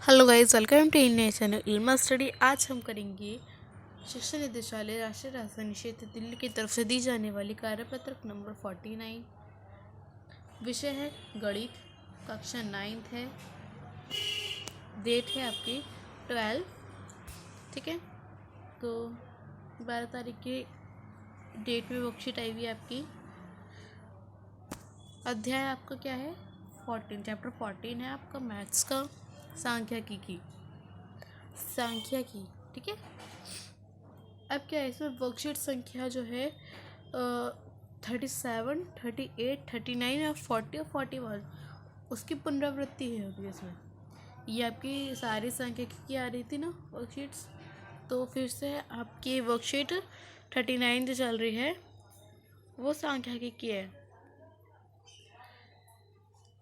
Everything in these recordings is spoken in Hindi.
Hello guys, welcome to Indian channel Ilma study. आज हम करेंगे शिक्षा निदेशालय राष्ट्रीय राजधानी क्षेत्र दिल्ली की तरफ से दी जाने वाली कार्यपत्रक नंबर 49। विषय है गणित, कक्षा 9th है, डेट है आपकी 12। ठीक है, तो 12 तारीख की डेट में वर्कशीट आई हुई है आपकी। अध्याय आपका क्या है? 14, चैप्टर 14 है आपका मैथ्स का, सांख्यिकी की। ठीक है। अब क्या है इसमें वर्कशीट संख्या जो है 37, 38, 39 और 40 और 41 उसकी पुनरावृत्ति है अभी इसमें। ये आपकी सारी सांख्यिकी की आ रही थी ना वर्कशीट्स, तो फिर से आपकी वर्कशीट 39 जो चल रही है वो सांख्यिकी की है।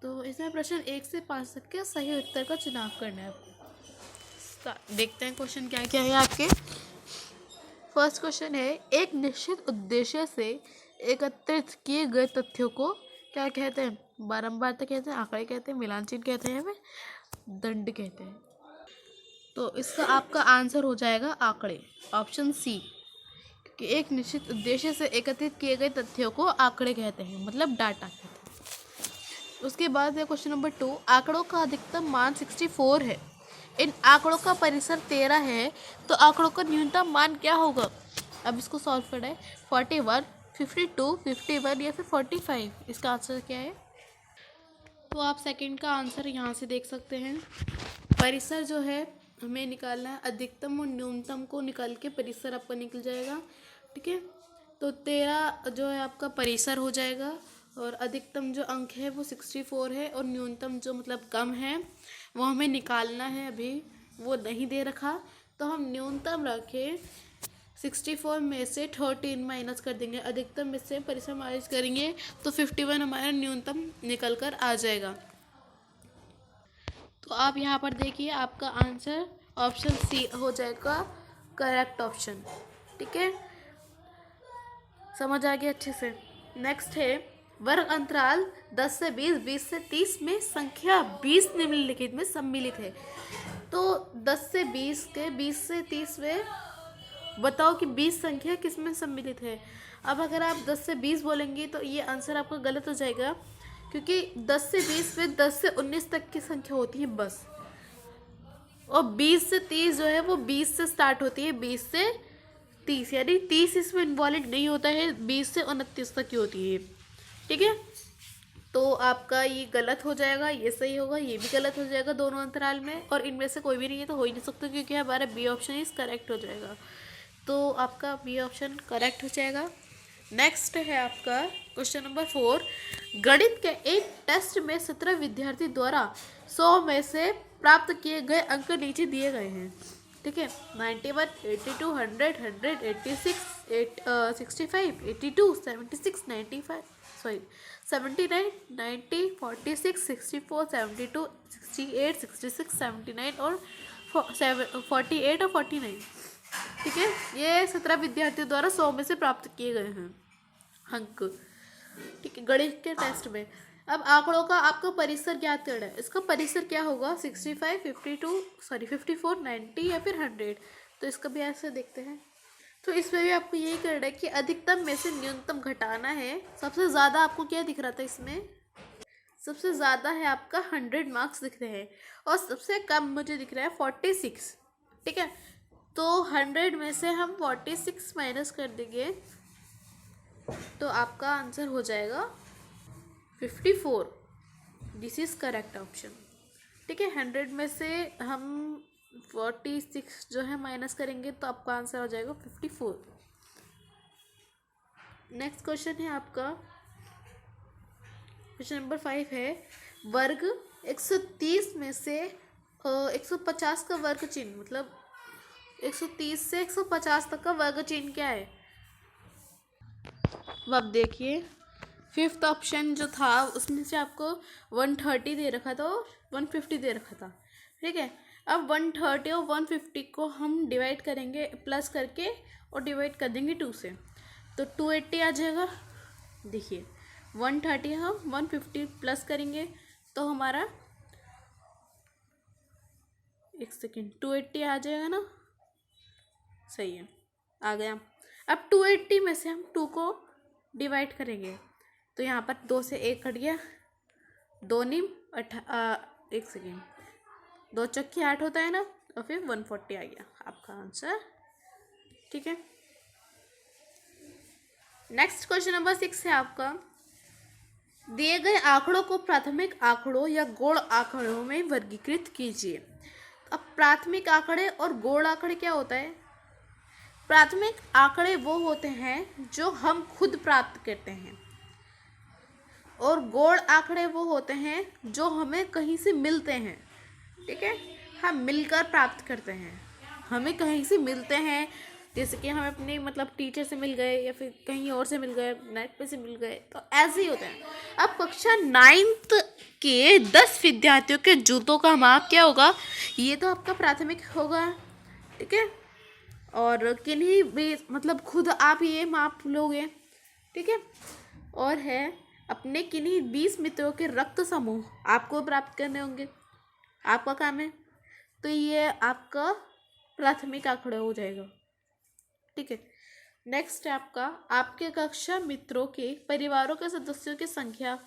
तो इसमें प्रश्न 1 से 5 तक के सही उत्तर का चुनाव करना है आपको। देखते हैं क्वेश्चन क्या क्या है आपके। फर्स्ट क्वेश्चन है, एक निश्चित उद्देश्य से एकत्रित किए गए तथ्यों को क्या कहते हैं? बारंबारता कहते हैं, आंकड़े कहते हैं, मिलान चिन्ह कहते हैं, हमें दंड कहते हैं। तो इसका आपका आंसर हो जाएगा आंकड़े, ऑप्शन सी। कि एक निश्चित उद्देश्य से एकत्रित किए गए तथ्यों को आंकड़े कहते हैं, मतलब डाटा कहते हैं। उसके बाद है क्वेश्चन नंबर 2, आंकड़ों का अधिकतम मान 64 है, इन आंकड़ों का परिसर 13 है, तो आंकड़ों का न्यूनतम मान क्या होगा? अब इसको सॉल्व करना है। 41, 52, 51 या फिर 45, इसका आंसर क्या है? तो आप सेकंड का आंसर यहाँ से देख सकते हैं। परिसर जो है हमें निकालना है, अधिकतम और न्यूनतम को निकाल के परिसर आपका निकल जाएगा। ठीक है, तो 13 जो है आपका परिसर हो जाएगा, और अधिकतम जो अंक है वो 64 है, और न्यूनतम जो मतलब कम है वो हमें निकालना है। अभी वो नहीं दे रखा, तो हम न्यूनतम रखें 64 में से 13 माइनस कर देंगे, अधिकतम में से परिसर माइनस करेंगे तो 51 हमारा न्यूनतम निकल कर आ जाएगा। तो आप यहाँ पर देखिए, आपका आंसर ऑप्शन सी हो जाएगा करेक्ट ऑप्शन। ठीक है, समझ आ गया अच्छे से। नेक्स्ट है, वर्ग अंतराल 10 से 20, 20 से 30 में संख्या 20 निम्नलिखित में सम्मिलित है। तो 10 से 20 के 20 से 30 में बताओ कि 20 संख्या किस में सम्मिलित है। अब अगर आप 10 से 20 बोलेंगे तो ये आंसर आपका गलत हो जाएगा, क्योंकि 10 से 20 में 10 से 19 तक की संख्या होती है बस, और 20 से 30 जो है वो 20 से स्टार्ट होती है, 20 से 30, यानी 30 इसमें इन्वॉल्व नहीं होता है, 20 से 29 तक की होती है। ठीक है, तो आपका ये गलत हो जाएगा, ये सही होगा, ये भी गलत हो जाएगा दोनों अंतराल में, और इनमें से कोई भी नहीं है तो हो ही नहीं सकता, क्योंकि हमारा बी ऑप्शन इज करेक्ट हो जाएगा। तो आपका बी ऑप्शन करेक्ट हो जाएगा। नेक्स्ट है आपका क्वेश्चन नंबर 4, गणित के एक टेस्ट में 17 विद्यार्थी द्वारा 100 में से प्राप्त किए गए अंक नीचे दिए गए हैं। ठीक है, 91, 82, 100, 100, 86, 65, 82, 76, 95, सॉरी 79, 90, 46, 64, 72, 68, 66, 79 और 48 और 49। ठीक है, ये 17 विद्यार्थियों द्वारा 100 में से प्राप्त किए गए हैं अंक। ठीक है, गणित के टेस्ट में। अब आंकड़ों का आपका परिसर ज्ञात करना है। इसका परिसर क्या होगा? 65, 52, सॉरी 54, 90 या फिर 100। तो इसका भी ऐसे देखते हैं। तो इसमें भी आपको यही करना है कि अधिकतम में से न्यूनतम घटाना है। सबसे ज़्यादा आपको क्या दिख रहा था इसमें? सबसे ज़्यादा है आपका 100 मार्क्स दिख रहे हैं, और सबसे कम मुझे दिख रहा है 46। ठीक है, तो 100 में से हम 46 माइनस कर देंगे, तो आपका आंसर हो जाएगा 54। This is correct option. ठीक है, 100 में से हम 46 जो है माइनस करेंगे, तो आपका आंसर हो जाएगा 54। नेक्स्ट क्वेश्चन है आपका क्वेश्चन नंबर 5 है, वर्ग 130 में से 150 का वर्ग चिन्ह, मतलब 130 से 150 तक का वर्ग चिन्ह क्या है? अब देखिए, फिफ्थ ऑप्शन जो था उसमें से आपको 130 दे रखा था और 150 दे रखा था। ठीक है, अब 130 और 150 को हम डिवाइड करेंगे प्लस करके, और डिवाइड कर देंगे 2 से, तो 280 आ जाएगा। देखिए, 130 हम 150 प्लस करेंगे तो हमारा एक सेकेंड, 280 आ जाएगा ना, सही है, आ गया। अब 280 में से हम 2 को डिवाइड करेंगे तो यहाँ पर 2 से 1 कट गया, 2 नीम एक सेकेंड, 2 चक्की 8 होता है ना, और फिर 140 आ गया आपका आंसर। ठीक है, नेक्स्ट क्वेश्चन नंबर 6 है आपका, दिए गए आंकड़ों को प्राथमिक आंकड़ों या गौण आंकड़ों में वर्गीकृत कीजिए। अब प्राथमिक आंकड़े और गौण आंकड़े क्या होता है? प्राथमिक आंकड़े वो होते हैं जो हम खुद प्राप्त करते हैं, और गौण आंकड़े वो होते हैं जो हमें कहीं से मिलते हैं। ठीक है, हम मिलकर प्राप्त करते हैं, हमें कहीं से मिलते हैं, जैसे कि हमें अपने मतलब टीचर से मिल गए या फिर कहीं और से मिल गए, नेट पे से मिल गए, तो ऐसे ही होते हैं। अब कक्षा 9th के 10 विद्यार्थियों के जूतों का माप क्या होगा? ये तो आपका प्राथमिक होगा। ठीक है, और किन्हीं भी मतलब खुद आप ये माप लोगे। ठीक है, और है अपने किन्हीं 20 मित्रों के रक्त समूह आपको प्राप्त करने होंगे, आपका काम है। तो ये आपका प्राथमिक आंकड़ा हो जाएगा। ठीक है, नेक्स्ट है आपका, आपके कक्षा मित्रों के परिवारों के सदस्यों की संख्या,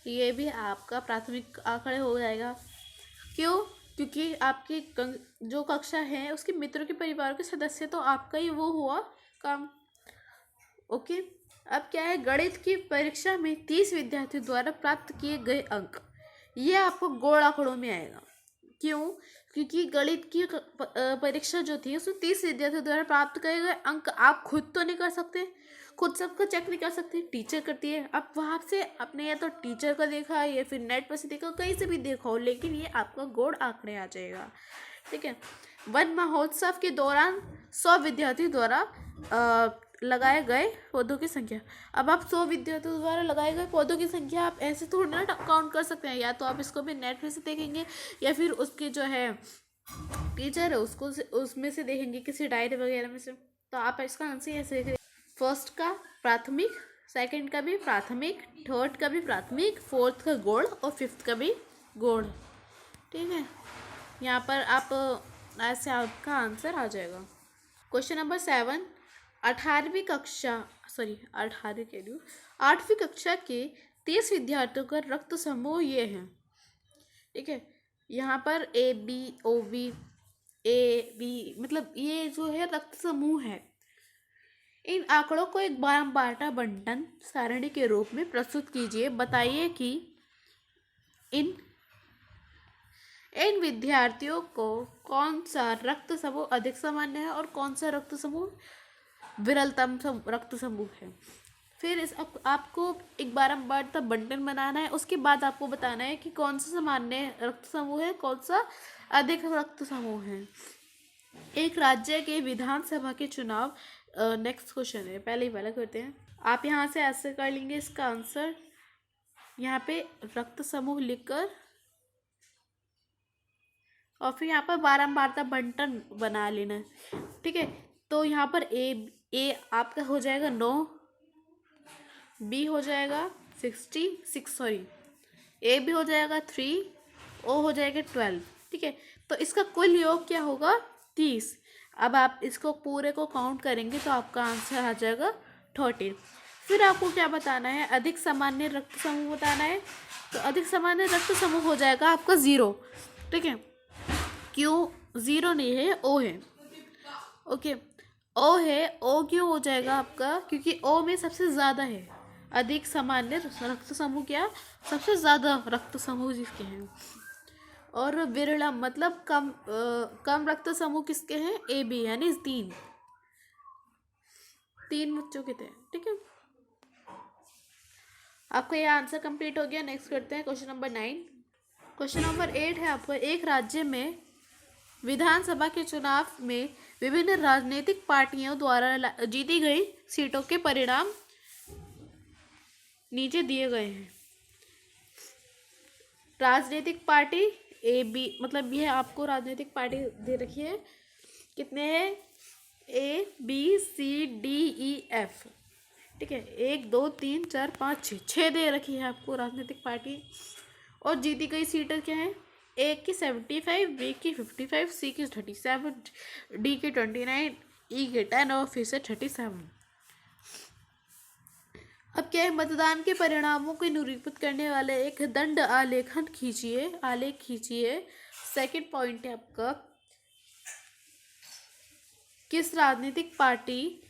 ये भी आपका प्राथमिक आंकड़े हो जाएगा। क्यों? क्योंकि आपकी जो कक्षा है उसके मित्रों के परिवार के सदस्य, तो आपका ही वो हुआ काम। ओके, अब क्या है, गणित की परीक्षा में 30 विद्यार्थियों द्वारा प्राप्त किए गए अंक, ये आपको गौण आंकड़ों में आएगा। क्यों? क्योंकि गणित की परीक्षा जो थी उसमें 30 विद्यार्थियों द्वारा प्राप्त किए गए अंक आप खुद तो नहीं कर सकते, खुद सबको चेक नहीं कर सकते, टीचर करती है। अब वहाँ से अपने या तो टीचर का देखा या फिर नेट पर से देखा, कहीं से भी देखा हो, लेकिन ये आपका गौण आंकड़े आ जाएगा। ठीक है, वन महोत्सव के दौरान 100 विद्यार्थियों द्वारा लगाए गए पौधों की संख्या। अब आप 100 विद्यार्थियों द्वारा लगाए गए पौधों की संख्या आप ऐसे थोड़ी ना काउंट कर सकते हैं, या तो आप इसको भी नेट में से देखेंगे या फिर उसके जो है टीचर है उसको उसमें से देखेंगे, किसी डायरी वगैरह में से। तो आप इसका आंसर ऐसे देखेंगे, फर्स्ट का प्राथमिक, सेकंड का भी प्राथमिक, थर्ड का भी प्राथमिक, फोर्थ का गौण और फिफ्थ का भी गौण। ठीक है, यहाँ पर आप ऐसे आपका आंसर आ जाएगा। क्वेश्चन नंबर 7, 8वीं कक्षा के 30 विद्यार्थियों का रक्त समूह ये है। ठीक है, यहाँ पर AB मतलब ये जो है रक्त समूह है। इन आंकड़ों को एक बारंबारता बंटन सारणी के रूप में प्रस्तुत कीजिए। बताइए कि इन विद्यार्थियों को कौन सा रक्त समूह अधिक सामान्य है और कौन सा रक्त समूह विरलतम रक्त समूह है। फिर आपको एक बारंबारता बंटन बनाना है, उसके बाद आपको बताना है कि कौन सा सामान्य रक्त समूह है, कौन सा अधिक रक्त समूह है। एक राज्य के विधानसभा के चुनाव, नेक्स्ट क्वेश्चन है, पहले ही वाला करते हैं। आप यहाँ से ऐसे कर लेंगे इसका आंसर, यहाँ पे रक्त समूह लिखकर और फिर यहाँ पर बारंबारता बंटन बना लेना है। ठीक है, तो यहाँ पर ए आपका हो जाएगा 9, बी हो जाएगा 66, ए भी हो जाएगा 3, ओ हो जाएगा 12। ठीक है, तो इसका कुल योग क्या होगा? 30। अब आप इसको पूरे को काउंट करेंगे तो आपका आंसर आ जाएगा 13। फिर आपको क्या बताना है? अधिक सामान्य रक्त समूह बताना है। तो अधिक सामान्य रक्त समूह हो जाएगा आपका 0। ठीक है, क्यों 0 नहीं है, ओ है। ओके, ओ है, ओ क्यों हो जाएगा आपका? क्योंकि ओ में सबसे ज़्यादा है अधिक सामान्य रक्त समूह, क्या सबसे ज़्यादा रक्त समूह जिसके हैं। और विरलम मतलब कम रक्त समूह किसके हैं? ए बी, यानी 3 बच्चों के थे। ठीक है, आपका ये आंसर कंप्लीट हो गया। नेक्स्ट करते हैं क्वेश्चन नंबर 9। क्वेश्चन नंबर 8 है आपका, एक राज्य में विधानसभा के चुनाव में विभिन्न राजनीतिक पार्टियों द्वारा जीती गई सीटों के परिणाम नीचे दिए गए हैं। राजनीतिक पार्टी ए बी, मतलब ये आपको राजनीतिक पार्टी दे रखी है, कितने हैं? ABCDEF। ठीक है, 1 2 3 4 5 6 दे रखी है आपको राजनीतिक पार्टी। और जीती गई सीटें क्या है? ए की 75, बी की 55, सी की 37, डी की 29, ई के 10 और फिर से 37। अब क्या है, मतदान के परिणामों को निरूपित करने वाले एक दंड आलेख खींचिए। सेकंड पॉइंट है आपका, किस राजनीतिक पार्टी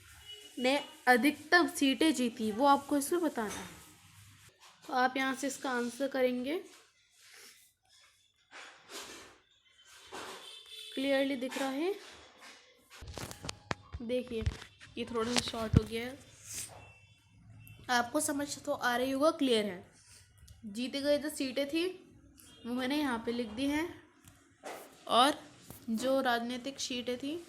ने अधिकतम सीटें जीती, वो आपको इसमें बताना है। तो आप यहाँ से इसका आंसर करेंगे। क्लियरली दिख रहा है, देखिए ये थोड़ा सा शॉर्ट हो गया है, आपको समझ तो आ रही होगा, क्लियर है। जीती गई जो सीटें थी वो मैंने यहाँ पे लिख दी हैं, और जो राजनीतिक सीटें थी,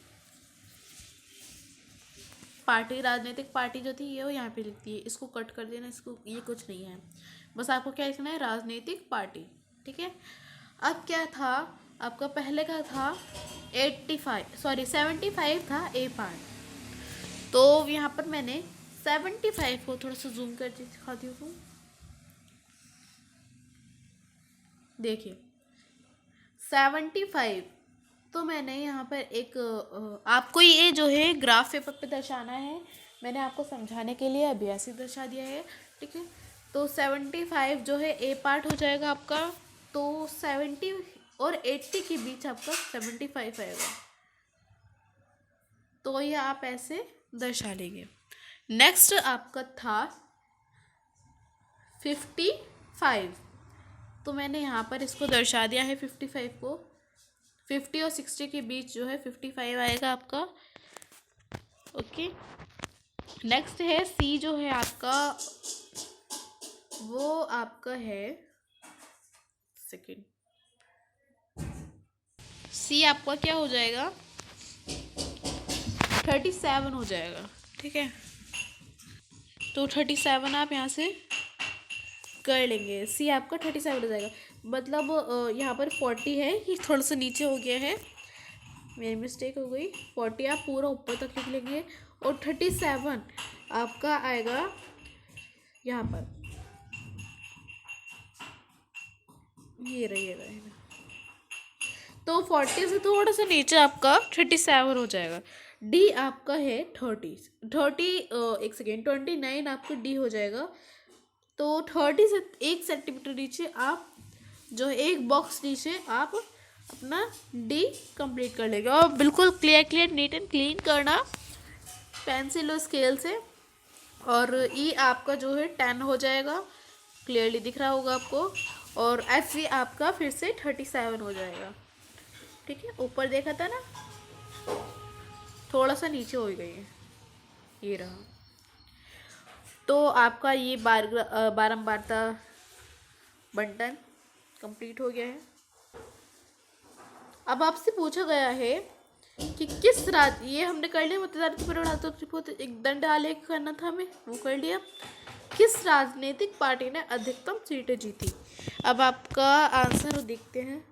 राजनीतिक पार्टी जो थी ये वो यहाँ पे लिख दी है। इसको कट कर देना, इसको, ये कुछ नहीं है, बस आपको क्या लिखना है, राजनीतिक पार्टी। ठीक है। अब क्या था आपका, पहले का था 75 था ए पार्ट, तो यहाँ पर मैंने 75 को थोड़ा सा जूम कर दिखाती हूँ। देखिए 75, तो मैंने यहाँ पर एक आपको ये जो है ग्राफ पेपर पे दर्शाना है, मैंने आपको समझाने के लिए अभी ऐसे दर्शा दिया है। ठीक है, तो 75 जो है ए पार्ट हो जाएगा आपका, तो 70 और 80 के बीच आपका 75 आएगा, तो ये आप ऐसे दर्शा लेंगे। नेक्स्ट आपका था 55, तो मैंने यहाँ पर इसको दर्शा दिया है 55 को। 50 और 60 के बीच जो है 55 आएगा आपका। ओके, नेक्स्ट है सी, जो है आपका वो आपका है सेकंड, सी आपका क्या हो जाएगा, 37 हो जाएगा। ठीक है, तो 37 आप यहाँ से कर लेंगे, सी आपका 37 हो जाएगा। मतलब यहाँ पर 40 है, ये थोड़ा सा नीचे हो गया है, मेरी मिस्टेक हो गई। 40 आप पूरा ऊपर तक लिख लेंगे, और 37 आपका आएगा यहाँ पर, ये रहेगा। तो 40 से थोड़ा सा नीचे आपका 37 हो जाएगा। डी आपका है 30, एक सेकेंड, 29 आपका डी हो जाएगा। तो 30 से 1 सेंटीमीटर नीचे आप जो एक बॉक्स नीचे आप अपना डी कंप्लीट कर लेंगे, और बिल्कुल क्लियर नीट एंड क्लीन करना पेंसिल और स्केल से। और ई आपका जो है 10 हो जाएगा, क्लियरली दिख रहा होगा आपको। और एफ वी आपका फिर से 37 हो जाएगा। ठीक है, ऊपर देखा था ना, थोड़ा सा नीचे हो गई है, ये रहा। तो आपका ये बारंबारता बंटन कंप्लीट हो गया है। अब आपसे पूछा गया है कि किस ये हमने कर लिया, मतदान के परिणाम, तो एक दंड आलेख करना था हमें, वो कर लिया। किस राजनीतिक पार्टी ने अधिकतम सीटें जीती? अब आपका आंसर देखते हैं,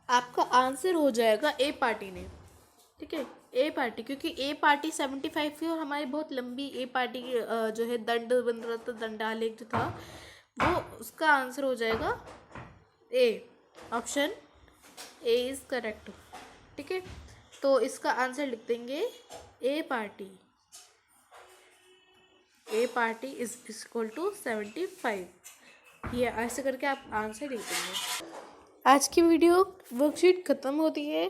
आपका आंसर हो जाएगा ए पार्टी ने। ठीक है, ए पार्टी, क्योंकि ए पार्टी 75 थी और हमारी बहुत लंबी ए पार्टी जो है दंड बन रहा था, दंडालेख जो था वो, उसका आंसर हो जाएगा ए, ऑप्शन ए इज करेक्ट। ठीक है, तो इसका आंसर लिख देंगे ए पार्टी इज इक्वल टू 75। ये ऐसे करके आप आंसर लिख देंगे। आज की वीडियो वर्कशीट ख़त्म होती है।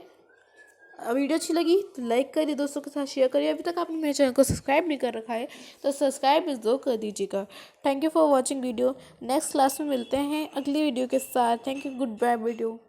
वीडियो अच्छी लगी तो लाइक करिए, दोस्तों के साथ शेयर करिए। अभी तक आपने मेरे चैनल को सब्सक्राइब नहीं कर रखा है तो सब्सक्राइब इस दो कर दीजिएगा। Thank you for watching video. Next class में मिलते हैं अगली वीडियो के साथ। Thank you, goodbye video.